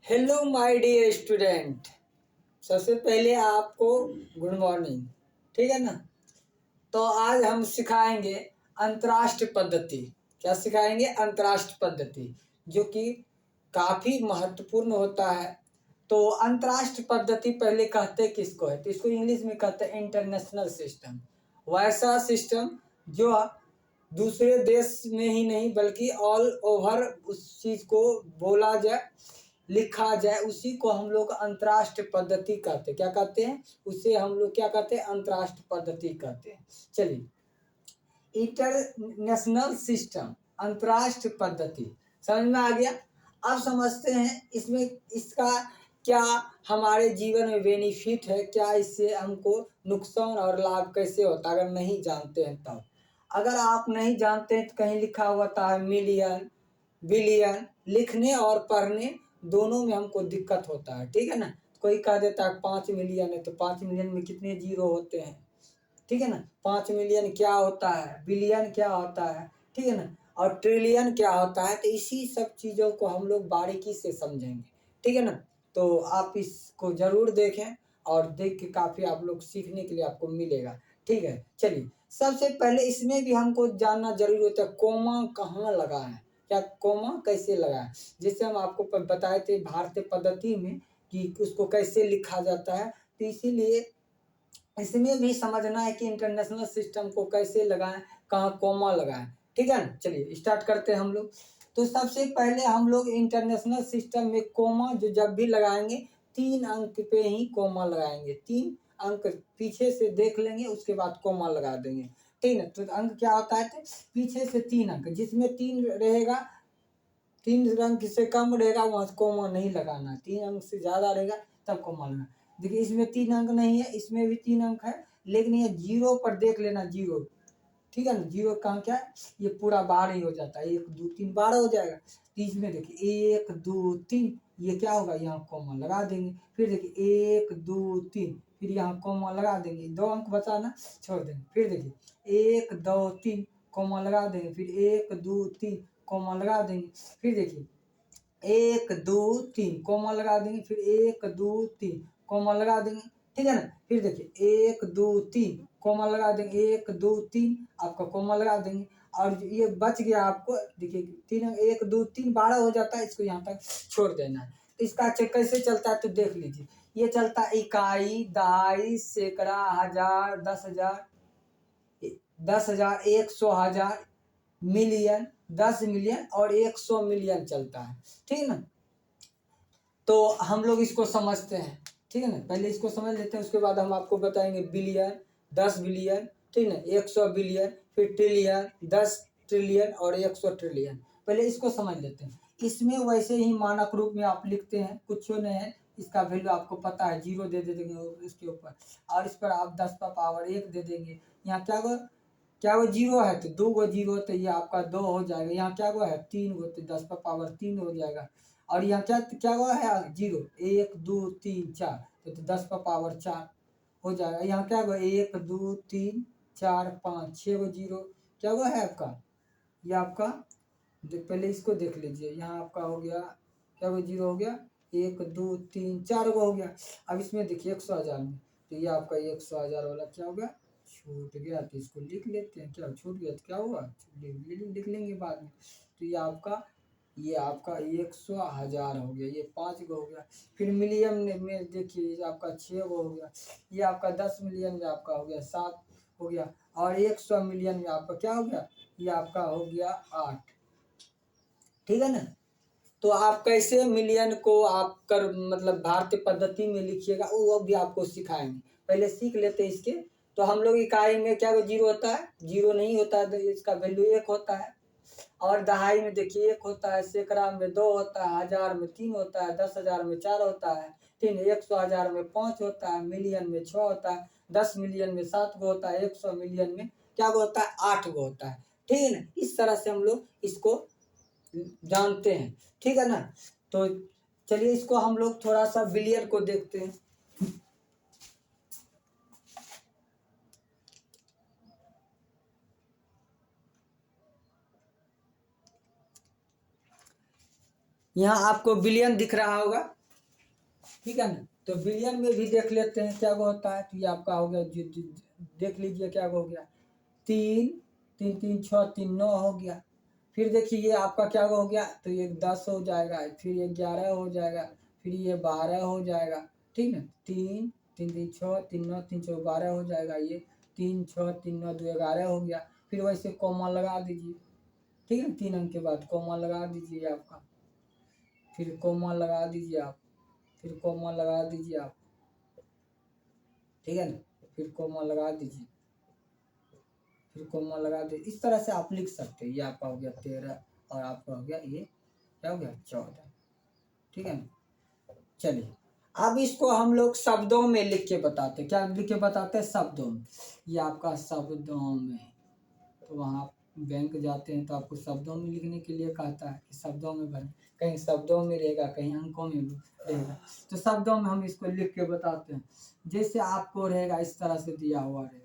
Hello my dear student. सबसे पहले आपको गुड मॉर्निंग। ठीक है ना। तो आज हम सिखाएंगे अंतर्राष्ट्रीय पद्धति। क्या सिखाएंगे? अंतर्राष्ट्रीय पद्धति, जो कि काफ़ी महत्वपूर्ण होता है। तो अंतर्राष्ट्रीय पद्धति पहले कहते किसको है? तो इसको इंग्लिश में कहते हैं इंटरनेशनल सिस्टम। वैसा सिस्टम जो दूसरे देश में ही नहीं बल्कि ऑल ओवर उस चीज़ को बोला जाए, लिखा जाए, उसी को हम लोग अंतर्राष्ट्रीय पद्धति कहते हैं। क्या कहते हैं? उसे हम लोग क्या कहते हैं? अंतर्राष्ट्रीय पद्धति कहते हैं। चलिए, इंटरनेशनल सिस्टम, अंतर्राष्ट्रीय पद्धति समझ में आ गया। अब समझते हैं इसमें इसका क्या हमारे जीवन में बेनिफिट है, क्या इससे हमको नुकसान और लाभ कैसे होता है अगर नहीं जानते हैं तब। अगर आप नहीं जानते हैं तो कहीं लिखा होता है मिलियन, बिलियन, लिखने और पढ़ने दोनों में हमको दिक्कत होता है। ठीक है ना। कोई कह देता है 5 मिलियन है, तो 5 मिलियन में कितने जीरो होते हैं? ठीक है ना। 5 मिलियन क्या होता है, बिलियन क्या होता है, ठीक है ना, और ट्रिलियन क्या होता है। तो इसी सब चीज़ों को हम लोग बारीकी से समझेंगे। ठीक है ना। तो आप इसको ज़रूर देखें और देख के काफ़ी आप लोग सीखने के लिए आपको मिलेगा। ठीक है। चलिए, सबसे पहले इसमें भी हमको जानना जरूरी होता है कोमा कहाँ लगा है, क्या कोमा कैसे लगा है। जैसे हम आपको बताए थे भारतीय पद्धति में कि उसको कैसे लिखा जाता है, तो इसीलिए इसमें भी समझना है कि इंटरनेशनल सिस्टम को कैसे लगाएं, कहाँ कोमा लगाएं। ठीक है ना। चलिए स्टार्ट करते हैं हम लोग। तो सबसे पहले हम लोग इंटरनेशनल सिस्टम में कोमा जो जब भी लगाएंगे 3 अंक पे ही कोमा लगाएंगे। 3 अंक पीछे से देख लेंगे, उसके बाद कोमा लगा देंगे। ठीक है। तो अंक क्या होता है? पीछे से 3 अंक, जिसमें 3 रहेगा, 3 अंक से कम रहेगा वहाँ कोमा नहीं लगाना। 3 अंक से ज़्यादा रहेगा तब कोमा लगाना। देखिए इसमें 3 अंक नहीं है, इसमें भी 3 अंक है, लेकिन ये जीरो पर देख लेना, जीरो। ठीक है ना। जीरो का क्या है? ये पूरा 12 ही हो जाता है। 1 2 3 12 हो जाएगा। तो इसमें देखिए 1 2 3, ये क्या होगा? यहाँ कोमा लगा देंगे। फिर देखिए 1 2 3, फिर यहाँ कोमा लगा देंगे। 2 अंक बचाना, छोड़ देंगे। फिर देखिए 1 2 3 कोमा लगा देंगे। फिर 1 2 3 कोमा लगा देंगे। फिर देखिए 1 2 3 कोमा लगा देंगे। फिर 1 2 3 कोमा लगा देंगे। ठीक है ना। फिर देखिए 1 2 3 कोमा लगा देंगे। 1 2 3 आपका कोमा लगा देंगे। और ये बच गया आपको, देखिए 1 2 3 12 हो जाता है, इसको यहाँ तक छोड़ देना है। तो इसका चेक कैसे चलता है तो देख लीजिए। ये चलता है इकाई, दहाई, सैकड़ा, हजार, 10,000, 10,000, 100, हजार, मिलियन, 10 मिलियन और 100 मिलियन चलता है। ठीक है ना। तो हम लोग इसको समझते हैं। ठीक है ना। पहले इसको समझ लेते हैं, उसके बाद हम आपको बताएंगे बिलियन, 10 बिलियन, ठीक है ना, 100 बिलियन, फिर ट्रिलियन, 10 ट्रिलियन और 100 ट्रिलियन। पहले इसको समझ लेते हैं। इसमें वैसे ही मानक रूप में आप लिखते हैं, कुछ नहीं है, इसका वैल्यू आपको पता है, जीरो दे देंगे इसके ऊपर, और इस पर आप 10 का पावर 1 दे देंगे। यहाँ क्या वो जीरो है तो 2 गो जीरो, तो ये आपका 2 हो जाएगा। यहाँ क्या वो है? 3 गो, तो 10 का पावर 3 हो जाएगा। और यहाँ क्या हुआ है? जीरो। 1 2 3 4, तो 10 का पावर 4 हो जाएगा। यहाँ क्या हुआ? 1 2 3 4 5 6 गो जीरो क्या हुआ है आपका? ये आपका पहले इसको देख लीजिए। यहाँ आपका हो गया, क्या वो जीरो हो गया? 1 2 3 4 गो हो गया। अब इसमें देखिए 100,000 में, तो ये आपका 100,000 वाला क्या होगा? छूट गया। तो इसको लिख लेते हैं। क्या छूट गया तो क्या हुआ? लिख लेंगे बाद में। तो ये आपका 100,000 हो गया। ये 5 गो हो गया। फिर मिलियन में देखिए आपका 6 गो हो गया। ये आपका 10 मिलियन में आपका हो गया 7 हो गया। और 100 मिलियन में आपका क्या हो गया? ये आपका हो गया 8। ठीक है ना। तो आप कैसे मिलियन को आप कर मतलब भारतीय पद्धति में लिखिएगा वो भी आपको सिखाएंगे। पहले सीख लेते हैं इसके। तो हम लोग इकाई में क्या जीरो होता है? जीरो नहीं होता है, तो इसका वैल्यू 1 होता है। और दहाई में देखिए 1 होता है, सैकड़ा में 2 होता है, हजार में 3 होता है, 10,000 में 4 होता है, 100,000 में 5 होता है, मिलियन में 6 होता है, 10 मिलियन में 7 गो होता है, 100 मिलियन में क्या गो होता है? 8 गो होता है। ठीक है ना। इस तरह से हम लोग इसको जानते हैं। ठीक है ना। तो चलिए इसको हम लोग थोड़ा सा बिलियन को देखते हैं। यहाँ आपको बिलियन दिख रहा होगा, ठीक है ना। तो बिलियन में भी देख लेते हैं क्या वो होता है। तो ये आपका हो गया, देख लीजिए क्या हो गया, 3 3 3 6 3 9 हो गया। फिर देखिए ये आपका क्या हो गया, तो ये 10 हो जाएगा, फिर ये 11 हो जाएगा, फिर ये 12 हो जाएगा, ठीक है। 3 3 3 6 3 9 3 4 12 हो जाएगा, ये 3 6 3 9 2 11 हो गया। फिर वैसे कॉमा लगा दीजिए, ठीक है, 3 अंक के बाद कॉमा लगा दीजिए आपका, फिर कॉमा लगा दीजिए आप, फिर कॉमा लगा दीजिए आप, ठीक है ना, फिर कॉमा लगा दीजिए, फिर कॉमा लगा दे। इस तरह से आप लिख सकते हैं। ये आपका हो गया 13 और आपका हो गया ये क्या हो गया 14, ठीक है ना। चलिए अब इसको हम लोग शब्दों में लिख के बताते हैं। क्या लिख के बताते हैं? शब्दों में। ये आपका शब्दों में, तो वहाँ बैंक जाते हैं तो आपको शब्दों में लिखने के लिए कहता है कि शब्दों में भरें। कहीं शब्दों में रहेगा, कहीं अंकों में रहेगा। तो शब्दों में हम इसको लिख के बताते हैं। जैसे आपको रहेगा इस तरह से दिया हुआ रहेगा,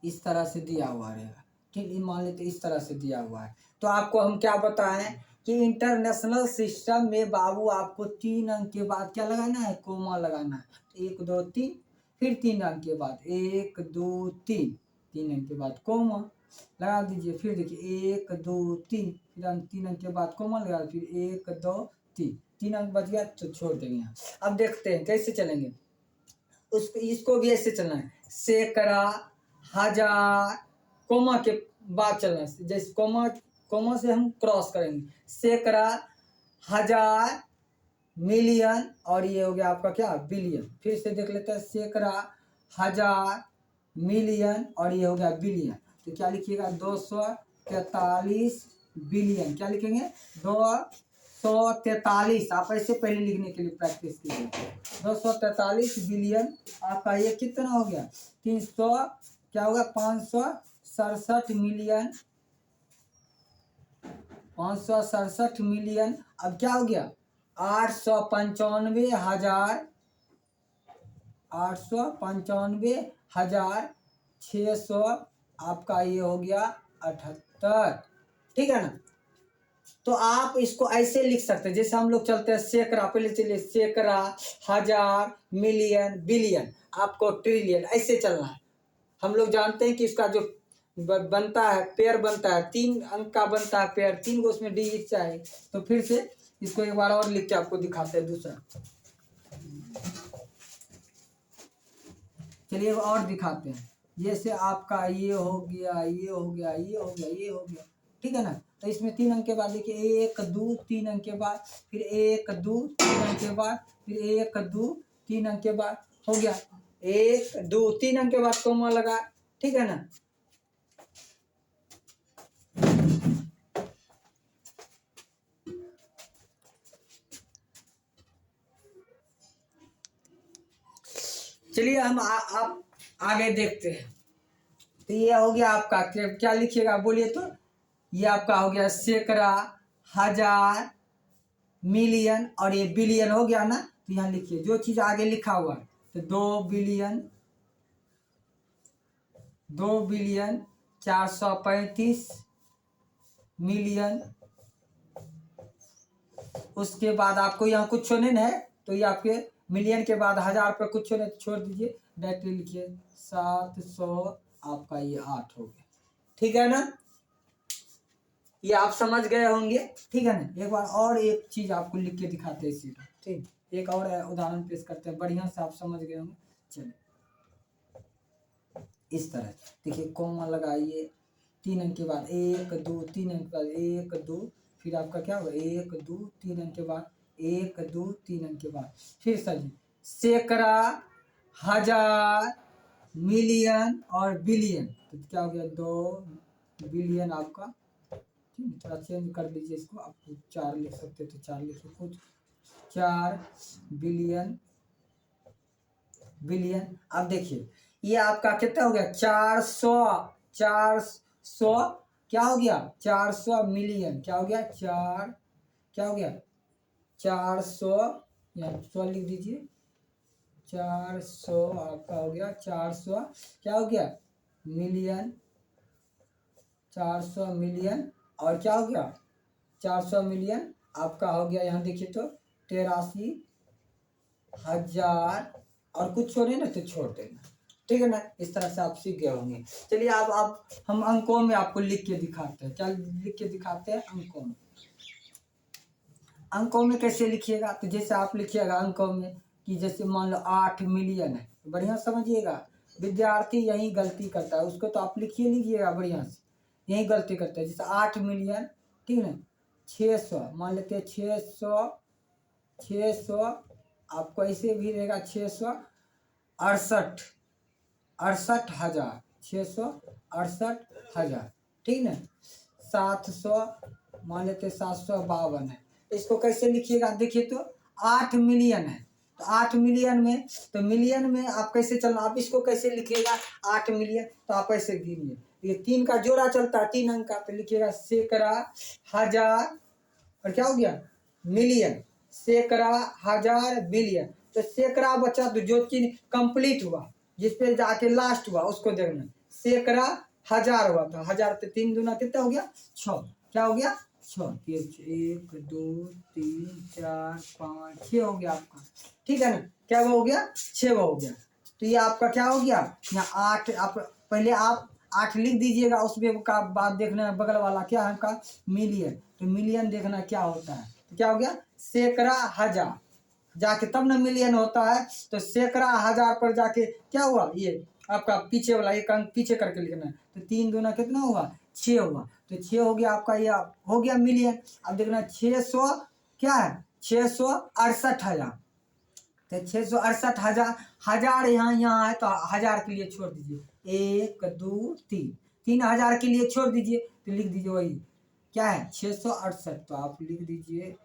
इस तरह से दिया हुआ रहेगा, ठीक। मान लेते इस तरह से दिया हुआ है। तो आपको हम क्या बताएं कि इंटरनेशनल सिस्टम में बाबू आपको 3 अंक के बाद क्या लगाना है? कोमा लगाना है। 1 2 3, फिर 3 अंक के बाद 1 2 3, 3 अंक के बाद कोमा लगा दीजिए। फिर देखिए 1 2 3, फिर 3 अंक के बाद कोमा लगा, फिर 1 2 3, 3 अंक बच गया तो छोड़ देंगे यहाँ। अब देखते हैं कैसे चलेंगे। इसको भी ऐसे चलना है, सैकड़ा, हजार, कोमा के बाद चलना है। जैसे कोमा से हम क्रॉस करेंगे, सैकड़ा, हजार, मिलियन, और ये हो गया आपका क्या? बिलियन। फिर से देख लेते हैं, सैकड़ा, हजार, मिलियन, और ये हो गया बिलियन। तो क्या लिखिएगा? 243 बिलियन। क्या लिखेंगे? 243। आप ऐसे पहले लिखने के लिए प्रैक्टिस कीजिए। 243 बिलियन। आपका ये कितना हो गया? 300 क्या होगा? 567 मिलियन, 567 मिलियन। अब क्या हो गया? 895,000, 895,600। आपका ये हो गया 78, ठीक है ना। तो आप इसको ऐसे लिख सकते हैं, जैसे हम लोग चलते हैं सैकड़ा, पहले चलिए सैकड़ा, हजार, मिलियन, बिलियन, आपको ट्रिलियन, ऐसे चलना है। हम लोग जानते हैं कि इसका जो बनता है पेयर बनता है, 3 अंक का बनता है पेयर, 3 को उसमें डिजिट चाहिए। तो फिर से इसको एक बार और लिख के आपको दिखाते हैं दूसरा। चलिए और दिखाते हैं। जैसे आपका ये हो गया, ये हो गया, ये हो गया, ये हो गया, ठीक है ना। तो इसमें 3 अंक के बाद देखिए 1 2 3 अंक के बाद, फिर 1 2 3 अंक के बाद, फिर 1 2 3 अंक के बाद, हो गया 1 2 3 अंक के बाद कोमा लगा, ठीक है ना। चलिए हम आप आगे देखते हैं। तो ये हो गया आपका, क्या लिखिएगा बोलिए तो? ये आपका हो गया सैकड़ा, हजार, मिलियन, और ये बिलियन हो गया ना। तो यहाँ लिखिए जो चीज आगे लिखा हुआ है। तो 2 बिलियन, 2 बिलियन 435 मिलियन। उसके बाद आपको यहाँ कुछ छोड़ने है, तो ये आपके मिलियन के बाद हजार पर कुछ छोड़ने तो छोड़ दीजिए, डायरेक्टली लिखिए 700। आपका ये 8 हो गया, ठीक है ना। ये आप समझ गए होंगे, ठीक है ना। एक बार और एक चीज आपको लिख के दिखाते हैं सीधा, ठीक। एक और उदाहरण पेश करते हैं, बढ़िया से आप समझ गए होंगे। चलिए इस तरह देखिए, कोमा लगाइए, 3 अंक के बाद 1 2 3 अंक के बाद 1 2, फिर आपका क्या होगा 1 2 3 अंक के बाद 1 2 3 अंक के बाद, फिर सर सैकड़ा, हजार, मिलियन और बिलियन। तो क्या हो गया? 2 बिलियन आपका, ठीक है। थोड़ा चेंज कर दीजिए इसको, आप 4 लिख सकते तो 4 लिखिए कुछ, 4 बिलियन, बिलियन। अब देखिए ये आपका कितना हो गया? 400 क्या हो गया? 400 मिलियन। क्या हो गया? क्या हो गया? 400, यहाँ 100 लिख दीजिए। 400 आपका हो गया 400 क्या हो गया? मिलियन, 400 मिलियन, और क्या हो गया? 400 मिलियन आपका हो गया। यहाँ देखिए तो 83,000 और कुछ छोड़े ना तो छोड़ देना, ठीक है ना। इस तरह से आप सीख गए होंगे। चलिए अब हम अंकों में आपको लिख के दिखाते हैं। क्या लिख के दिखाते हैं? अंकों में। अंकों में कैसे लिखिएगा? तो जैसे आप लिखिएगा अंकों में कि जैसे मान लो 8 मिलियन है, तो बढ़िया समझिएगा। विद्यार्थी यही गलती करता है, उसको तो आप लिखिए लीजिएगा बढ़िया से, यही गलती करता है। जैसे 8 मिलियन, ठीक है ना, 600 मान लेते हैं, 600 आपको ऐसे भी रहेगा 668,000, 668,000, ठीक ना। 700 मान लेते 752 है। इसको कैसे लिखिएगा? देखिए तो 8 मिलियन है, तो 8 मिलियन में, तो मिलियन में आप कैसे चलना, आप इसको कैसे लिखिएगा? 8 मिलियन तो आप ऐसे गिनिए, ये 3 का जोड़ा चलता है, 3 अंक का, तो लिखिएगा सैकड़ा, हजार और क्या हो गया? मिलियन। सैकड़ा, हजार, मिलियन। तो सैकड़ा बचा, तो जो चीज कंप्लीट हुआ, जिसपे जाके लास्ट हुआ उसको देखना। सैकड़ा, हजार हुआ, तो हजार पे 3 दूना कितना हो गया? 6। क्या हो गया? 6। 1 2 3 4 5 6 हो गया आपका, ठीक है ना। क्या हो गया? 6 हो गया। तो ये आपका क्या हो गया? यहाँ 8, आप पहले आप 8 लिख दीजिएगा, उसमें का बात देखना है बगल वाला क्या है का? मिलियन। तो मिलियन देखना क्या होता है, तो क्या हो गया? सैकड़ा, हजार जाके तब ना मिलियन होता है। तो सैकड़ा, हजार पर जाके क्या हुआ? ये आपका पीछे वाला एक अंक पीछे करके लिखना है। तो 3 दूना कितना हुआ? 6 हुआ। तो 6 हो गया आपका, ये हो गया मिलियन। अब देखना 600 क्या है? 668,000। तो 668,000, हजार यहाँ है, तो हजार के लिए छोड़ दीजिए। 1 2 3, 3,000 के लिए छोड़ दीजिए, तो लिख दीजिए वही क्या है? 668। तो आप लिख दीजिए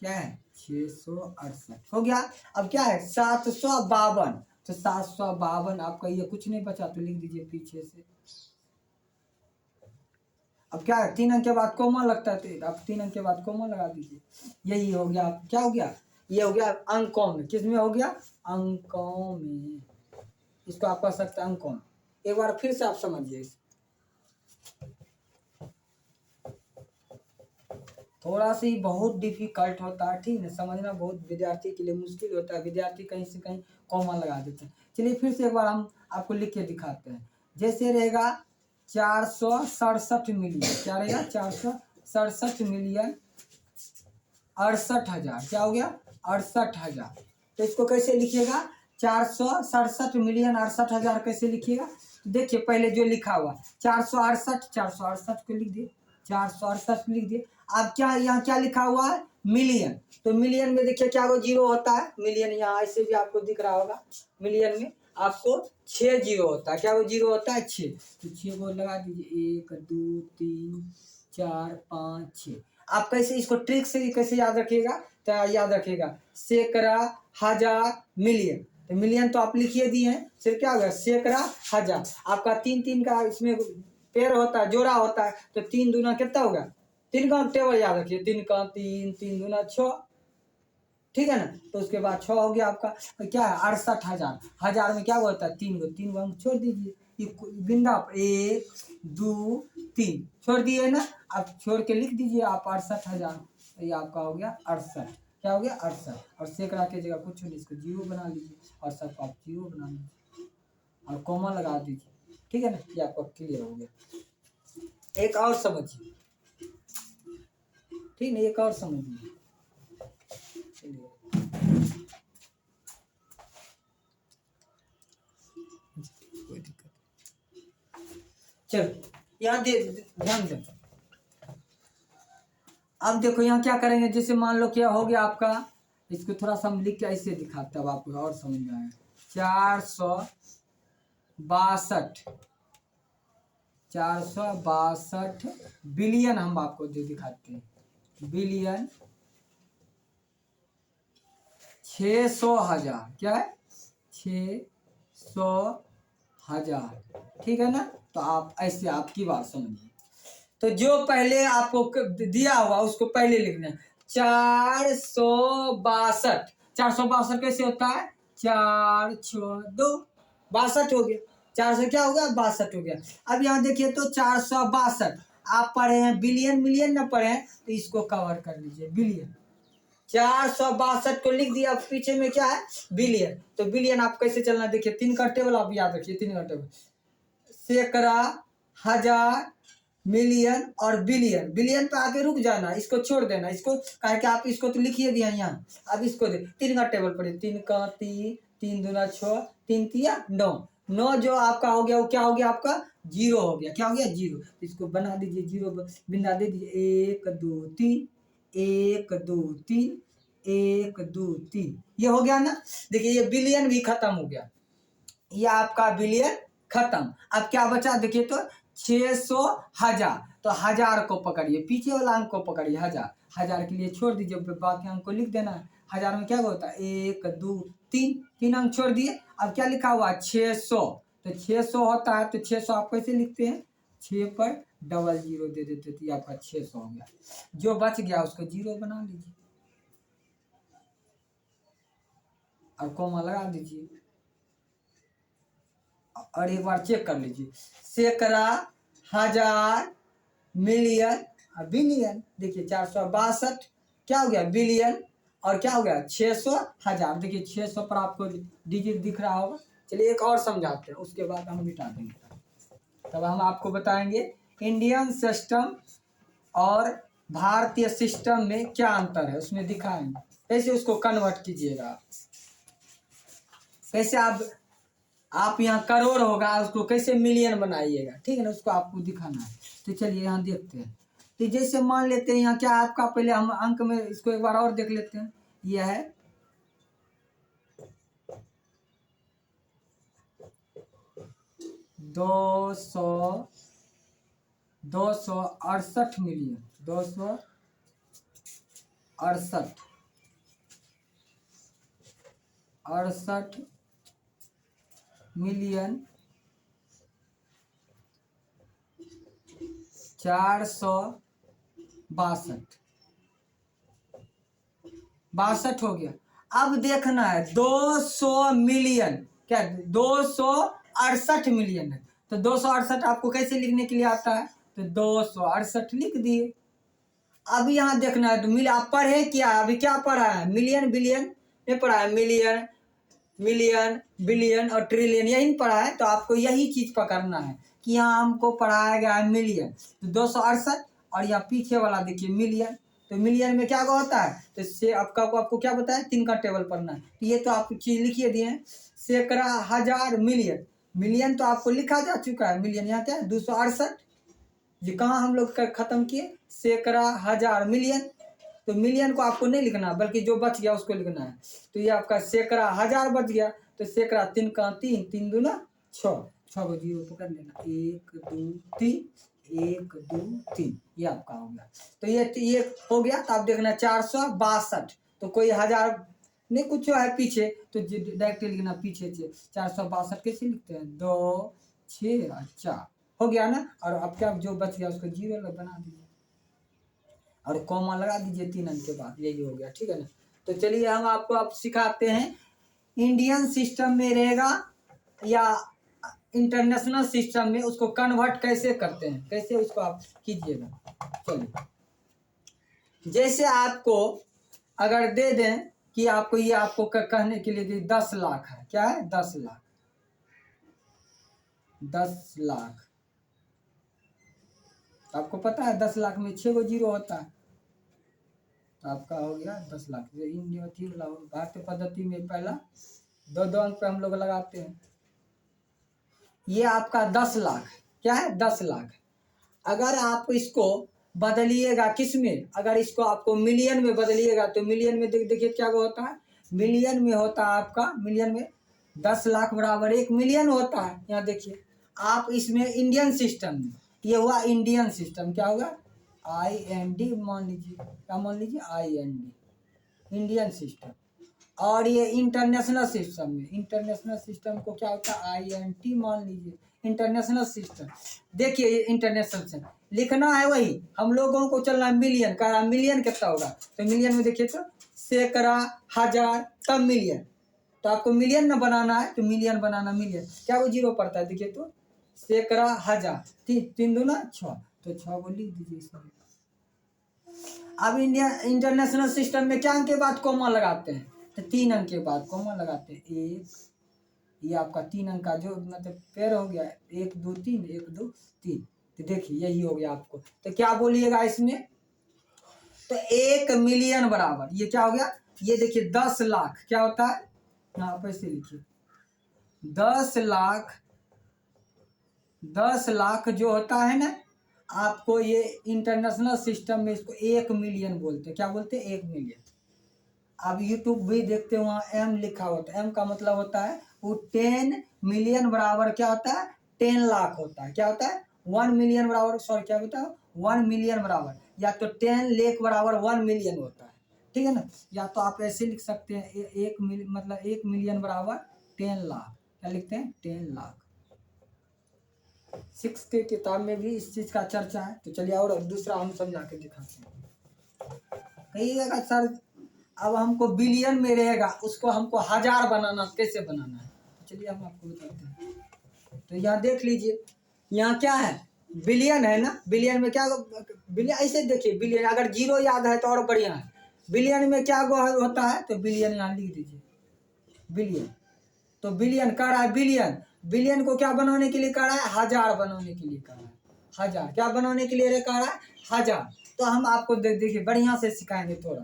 क्या है? 668 हो गया। अब क्या है? 752। तो 752 आपका, ये कुछ नहीं बचा, तो लिख दीजिए पीछे से। अब क्या है? 3 अंक के बाद कोमा लगता है, तो आप 3 अंक के बाद कोमा लगा दीजिए। यही हो गया। क्या हो गया? ये हो गया अंकों में। किस में हो गया? अंकों में। इसको आप कह सकते हैं अंकों में। एक बार फिर से आप समझिए। थोड़ा सी बहुत डिफिकल्ट होता है, ठीक है, समझना बहुत विद्यार्थी के लिए मुश्किल होता है। विद्यार्थी कहीं से कहीं कॉमा लगा देते हैं। चलिए फिर से एक बार हम आपको लिख के दिखाते हैं। जैसे रहेगा 467 मिलियन, क्या रहेगा? 467 मिलियन 68,000। क्या हो गया? 68,000। तो इसको कैसे लिखिएगा? 467 मिलियन 68,000 कैसे लिखिएगा? देखिए पहले जो लिखा हुआ 468, 468 को लिख दिए, 468 लिख दिए। अब क्या यहाँ क्या लिखा हुआ है? मिलियन। तो मिलियन में देखिए क्या वो जीरो होता है? मिलियन यहाँ ऐसे भी आपको दिख रहा होगा। मिलियन में आपको 6 जीरो होता है। क्या वो जीरो होता है? 6। तो 6 को लगा दीजिए, 1 2 3 4 5 6। आप कैसे इसको ट्रिक से कैसे याद रखिएगा? तो याद रखिएगा सैकड़ा, हजार, मिलियन। तो मिलियन तो आप लिखिए दिए हैं, फिर क्या होगा? सैकड़ा, हजार। आपका 3 का इसमें पेड़ होता है, जोड़ा होता है, तो 3 दूना कितना होगा? 3 का टेबल याद रखिए, 3 का 3, 3 दूना 6, ठीक है ना। तो उसके बाद 6 हो गया आपका। तो क्या है? 68,000। हजार में क्या होता है? 3 को अंक छोड़ दीजिए। ये बिंदा 1 2 3 छोड़ दिए ना। अब छोड़ के लिख दीजिए आप 68,000। तो ये आपका हो गया 68। क्या हो गया? 68। और सैकड़ा की जगह कुछ नहीं, इसको जीरो बना लीजिए, और सब आप जीरो बना लीजिए और कॉमा लगा दीजिए, ठीक है ना। ये आपका क्लियर हो गया। एक और समझिए, ठीक है, एक और समझिए। चलो यहाँ ध्यान दे। अब देखो यहाँ क्या करेंगे, जैसे मान लो क्या हो गया आपका, इसको थोड़ा सा हम लिख के ऐसे दिखाते हैं, अब आपको और समझ में आएगा। 462 बिलियन हम आपको जो दिखाते हैं, बिलियन 600,000। क्या है? 600,000, ठीक है ना। तो आप ऐसे आपकी बात समझिए। तो जो पहले आपको दिया हुआ उसको पहले लिखना है। 462, 462 कैसे होता है? 4 6 2 62 हो गया। 400 क्या हो गया? 62 हो गया। अब यहाँ देखिए तो 462 आप पढ़े हैं बिलियन मिलियन ना पढ़े हैं तो इसको कवर कर लीजिए बिलियन। 462 को लिख दिया, पीछे में क्या है बिलियन। तो बिलियन आप कैसे चलना देखिए, 3 का टेबल आप याद रखिए, 3 का टेबल, सैकड़ा, हजार, मिलियन और बिलियन। बिलियन पे आके रुक जाना, इसको छोड़ देना, इसको कहे कि आप इसको तो लिखिए दिया यहाँ, अब इसको दे 3 का टेबल पढ़िए, 3 का 3, 3 दूना 6, 3 तिया 9, 9 जो आपका हो गया वो क्या हो गया आपका जीरो हो गया, क्या हो गया जीरो। इसको बना दीजिए जीरो, बिंदा दे दीजिए 1 2 3, 1 2 3, 1 2 3, ये हो गया ना। देखिए ये बिलियन भी खत्म हो गया, ये आपका बिलियन खत्म। अब क्या बचा देखिए तो 600 हजार, तो हजार को पकड़िए, पीछे वाला अंक को पकड़िए, हजार, हजार के लिए छोड़ दीजिए, बाकी अंक को लिख देना है। हजार में क्या होता है 1 2 3, 3 अंक छोड़ दिए। अब क्या लिखा हुआ 600, तो 600 होता है, तो 600 आप कैसे लिखते हैं 6 पर डबल जीरो दे देते, तो ये आपका 600 हो गया। जो बच गया उसको जीरो बना लीजिए और कोमा लगा दीजिए और एक बार चेक कर लीजिए, सैकड़ा, हजार, मिलियन और बिलियन। देखिए 462 क्या हो गया बिलियन, और क्या हो गया 600 हजार। देखिए 600 पर आपको डिजिट दिख रहा होगा। चलिए एक और समझाते हैं, उसके बाद हम मिटा देंगे। तब हम आपको बताएंगे इंडियन सिस्टम और भारतीय सिस्टम में क्या अंतर है, उसमें दिखाएंगे कैसे उसको कन्वर्ट कीजिएगा, कैसे आप यहाँ करोड़ होगा उसको कैसे मिलियन बनाइएगा, ठीक है ना, उसको आपको दिखाना है। तो चलिए यहाँ देखते हैं। तो जैसे मान लेते हैं यहाँ क्या आपका, पहले हम अंक में इसको एक बार और देख लेते हैं। यह है 268 मिलियन, 268 मिलियन 462 हो गया। अब देखना है 200 मिलियन, क्या 268 मिलियन है, तो 268 आपको कैसे लिखने के लिए आता है, तो 268 लिख दिए। अब यहाँ देखना है तो मिल आप पढ़े क्या, अभी क्या पढ़ा है मिलियन बिलियन में पढ़ा है, मिलियन मिलियन बिलियन और ट्रिलियन यही पढ़ा है। तो आपको यही चीज पकड़ना है कि यहाँ हमको पढ़ाया गया है मिलियन, तो 268 और यहाँ पीछे वाला देखिए मिलियन। तो मिलियन में क्या होता है, तो से आपको क्या बताया 3 का टेबल पढ़ना है। तो ये तो आप चीज लिखिए दिए हैं, सैकड़ा, हजार, मिलियन। मिलियन तो आपको लिखा जा चुका है, मिलियन यहाँ क्या है 268, ये कहाँ हम लोग खत्म किए सैकड़ा, हजार, मिलियन। तो मिलियन को आपको नहीं लिखना बल्कि जो बच गया उसको लिखना है। तो ये आपका सैकड़ा हजार बच गया, तो सैकड़ा 3 का 3, 3 दूना 6, 6 को जीरो पकड़ लेना, 1 2 3, 1 2 3, ये आपका हो गया। तो ये हो गया। तो आप देखना 462, तो कोई हजार नहीं कुछ है पीछे, तो डायरेक्ट लिखना पीछे से 462 कैसे लिखते हैं 2 6 4 हो गया ना। और अब क्या जो बच गया उसको जीरो बना दीजिए और कॉमा लगा दीजिए 3 अंक के बाद, यही हो गया, ठीक है ना। तो चलिए हम आपको अब सिखाते हैं इंडियन सिस्टम में रहेगा या इंटरनेशनल सिस्टम में उसको कन्वर्ट कैसे करते हैं, कैसे उसको आप कीजिएगा। चलिए जैसे आपको अगर दे दें कि आपको ये आपको कहने के लिए 10 लाख है, क्या है 10 लाख, 10 लाख आपको पता है 10 लाख में 6 गो जीरो होता है, तो आपका हो गया 10 लाख। भारतीय पद्धति में पहला 2 अंक पे हम लोग लगाते हैं। ये आपका 10 लाख, क्या है 10 लाख। अगर आप इसको बदलिएगा किस में, अगर इसको आपको मिलियन में बदलिएगा तो मिलियन में देखिए क्या होता है, मिलियन में होता है आपका, मिलियन में 10 लाख बराबर 1 मिलियन होता है। यहाँ देखिए आप इसमें इंडियन सिस्टम में, ये हुआ इंडियन सिस्टम, क्या होगा IND मान लीजिए, क्या मान लीजिए IND, इंडियन सिस्टम। और ये इंटरनेशनल सिस्टम में, इंटरनेशनल सिस्टम को क्या होता है INT मान लीजिए, इंटरनेशनल सिस्टम। देखिए ये इंटरनेशनल सिस्टम लिखना है, वही हम लोगों को चलना है मिलियन का, मिलियन कितना होगा, तो मिलियन में देखिए तो सैकड़ा, हजार, तब मिलियन। तो आपको मिलियन ना बनाना है तो मिलियन बनाना, मिलियन क्या वो जीरो पड़ता है, देखिए तो सैकड़ा, हजार, 3 दूना 6, तो 6 को लिख दीजिए इसमें। अब इंडिया इंटरनेशनल सिस्टम में क्या अंक के बाद कॉमा लगाते हैं? तो 3 अंक के बाद कॉमा लगाते हैं। 1, ये आपका 3 अंक का जो मतलब पेयर हो गया, 1 2 3 1 2 3। तो देखिए यही हो गया आपको। तो क्या बोलिएगा इसमें? तो 1 मिलियन बराबर ये क्या हो गया? ये देखिए 10 लाख क्या होता है? यहाँ पर ऐसे लिखिए 10 लाख जो होता है ना, आपको ये इंटरनेशनल सिस्टम में इसको 1 मिलियन बोलते हैं। क्या बोलते हैं? 1 मिलियन। आप यूट्यूब भी देखते हो, वहाँ एम लिखा होता है। एम का मतलब होता है वो 10 मिलियन बराबर क्या होता है? 10 लाख होता है। क्या होता है? 1 मिलियन बराबर, सॉरी क्या होता है? 1 मिलियन बराबर या तो 10 लाख बराबर 1 मिलियन होता है। ठीक है ना? या तो आप ऐसे लिख सकते हैं मतलब 1 मिलियन बराबर 10 लाख। क्या लिखते हैं? 10 लाख। 6 के किताब में भी इस चीज का चर्चा है। तो चलिए और दूसरा हम समझा के दिखाते हैं। कहिएगा सर अब हमको बिलियन में रहेगा, उसको हमको हजार बनाना, कैसे बनाना है? तो चलिए हम आपको बताते हैं। तो यहाँ देख लीजिए, यहाँ क्या है? बिलियन है ना। बिलियन में क्या? बिलियन ऐसे देखिए, बिलियन अगर 0 याद है तो और बढ़िया है। बिलियन में क्या होता है? तो बिलियन यहाँ लिख दीजिए, बिलियन। तो बिलियन कह रहा है, बिलियन को क्या बनाने के लिए कह रहा है? हजार बनाने के लिए कह रहा है। हजार क्या बनाने के लिए कह रहा है? हजार। तो हम आपको देखिए बढ़िया से सिखाएंगे थोड़ा।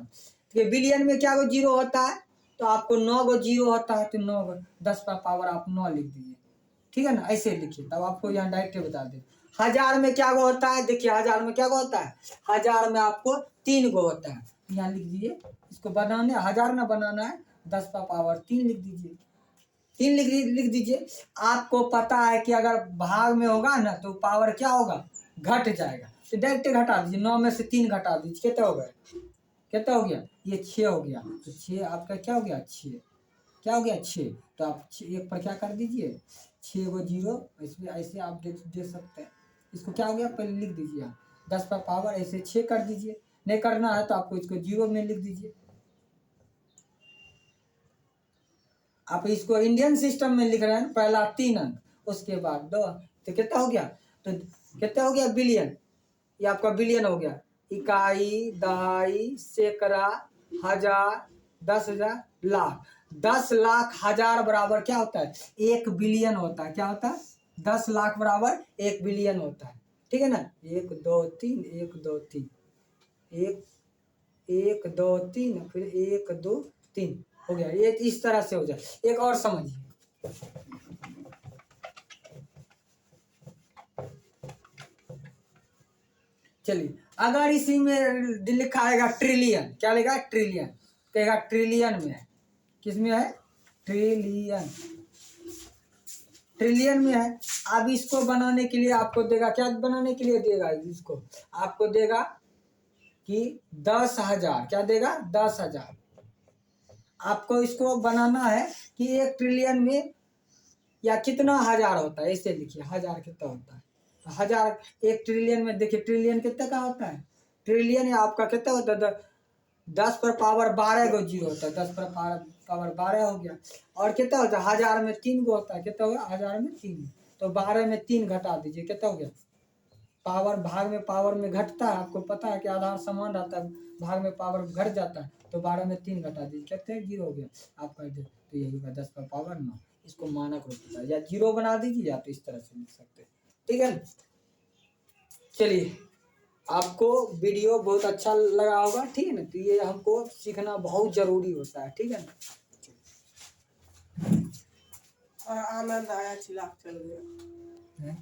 तो बिलियन में क्या 0 होता है? तो आपको 9 गो 0 होता है। तो 9 10 का पावर आप 9 लिख दीजिए। ठीक है ना? ऐसे लिखिए, तब आपको यहाँ डायरेक्ट बता दे। हजार में क्या होता है? देखिए हजार में क्या होता है? हजार में आपको 3 गो होता है। यहाँ लिख दीजिए। इसको बनाने हजार ना बनाना है, 10 का पावर 3 लिख दीजिए। 3 लिख दीजिए। आपको पता है कि अगर भाग में होगा ना तो पावर क्या होगा? घट जाएगा। तो डायरेक्ट घटा दीजिए, 9 में से 3 घटा दीजिए। कितना हो गया? कितना हो गया? ये 6 हो गया। तो 6 आपका क्या हो गया? 6। क्या हो गया? 6। तो आप 1 पर क्या कर दीजिए? 6 को 0 इसमें ऐसे आप दे सकते हैं। इसको क्या हो गया? पहले लिख दीजिए आप 10 का पावर ऐसे 6 कर दीजिए। नहीं करना है तो आपको इसको 0 में लिख दीजिए। आप इसको इंडियन सिस्टम में लिख रहे हैं, पहला 3 अंक, उसके बाद 2। तो कितना हो गया? तो कितना हो गया? बिलियन। ये आपका बिलियन हो गया। इकाई, दहाई, सैकड़ा, हजार, 10,000, लाख। 10 लाख हजार बराबर क्या होता है? 1 बिलियन होता है। क्या होता है? 10 लाख बराबर 1 बिलियन होता है। ठीक है ना? 1 2 3 1 2 3 1 1 2 3 फिर 1 2 3 हो गया। ये इस तरह से हो जाए। एक और समझिए, चलिए अगर इसी में लिखा आएगा ट्रिलियन, क्या लिखा है? ट्रिलियन। कहेगा ट्रिलियन में है। किस में है? ट्रिलियन। ट्रिलियन में है। अब इसको बनाने के लिए आपको देगा, क्या बनाने के लिए देगा? इसको आपको देगा कि 10,000। क्या देगा? 10,000। आपको इसको बनाना है कि 1 ट्रिलियन में या कितना हजार होता है, ऐसे लिखिए। हजार कितना होता है? तो हजार 1 ट्रिलियन में देखिए, ट्रिलियन कितने का होता है? ट्रिलियन आपका कितना होता है? 10 पर पावर 12 गो 0 होता है। 10 पर पावर 12 हो गया। और कितना होता है? हजार में 3 गो होता है। कितना हो गया? हजार में 3। तो 12 में 3 घटा दीजिए। कितना हो गया? पावर भाग में पावर में घटता है। आपको पता है कि आधार समान रहता है, भाग में पावर घट जाता है। तो 12 में 3 घटा दीजिए। कितने? 0 हो गया आपका। तो यही होगा 10 पर पावर 9। इसको मानक रूप होता है, या 0 बना दीजिए या तो इस तरह से लिख सकते हैं। ठीक है, चलिए आपको वीडियो बहुत अच्छा लगा होगा। ठीक है ना? तो ये हमको सीखना बहुत जरूरी होता है। ठीक है ना? और आनंद आया, चिल्ला चल गया।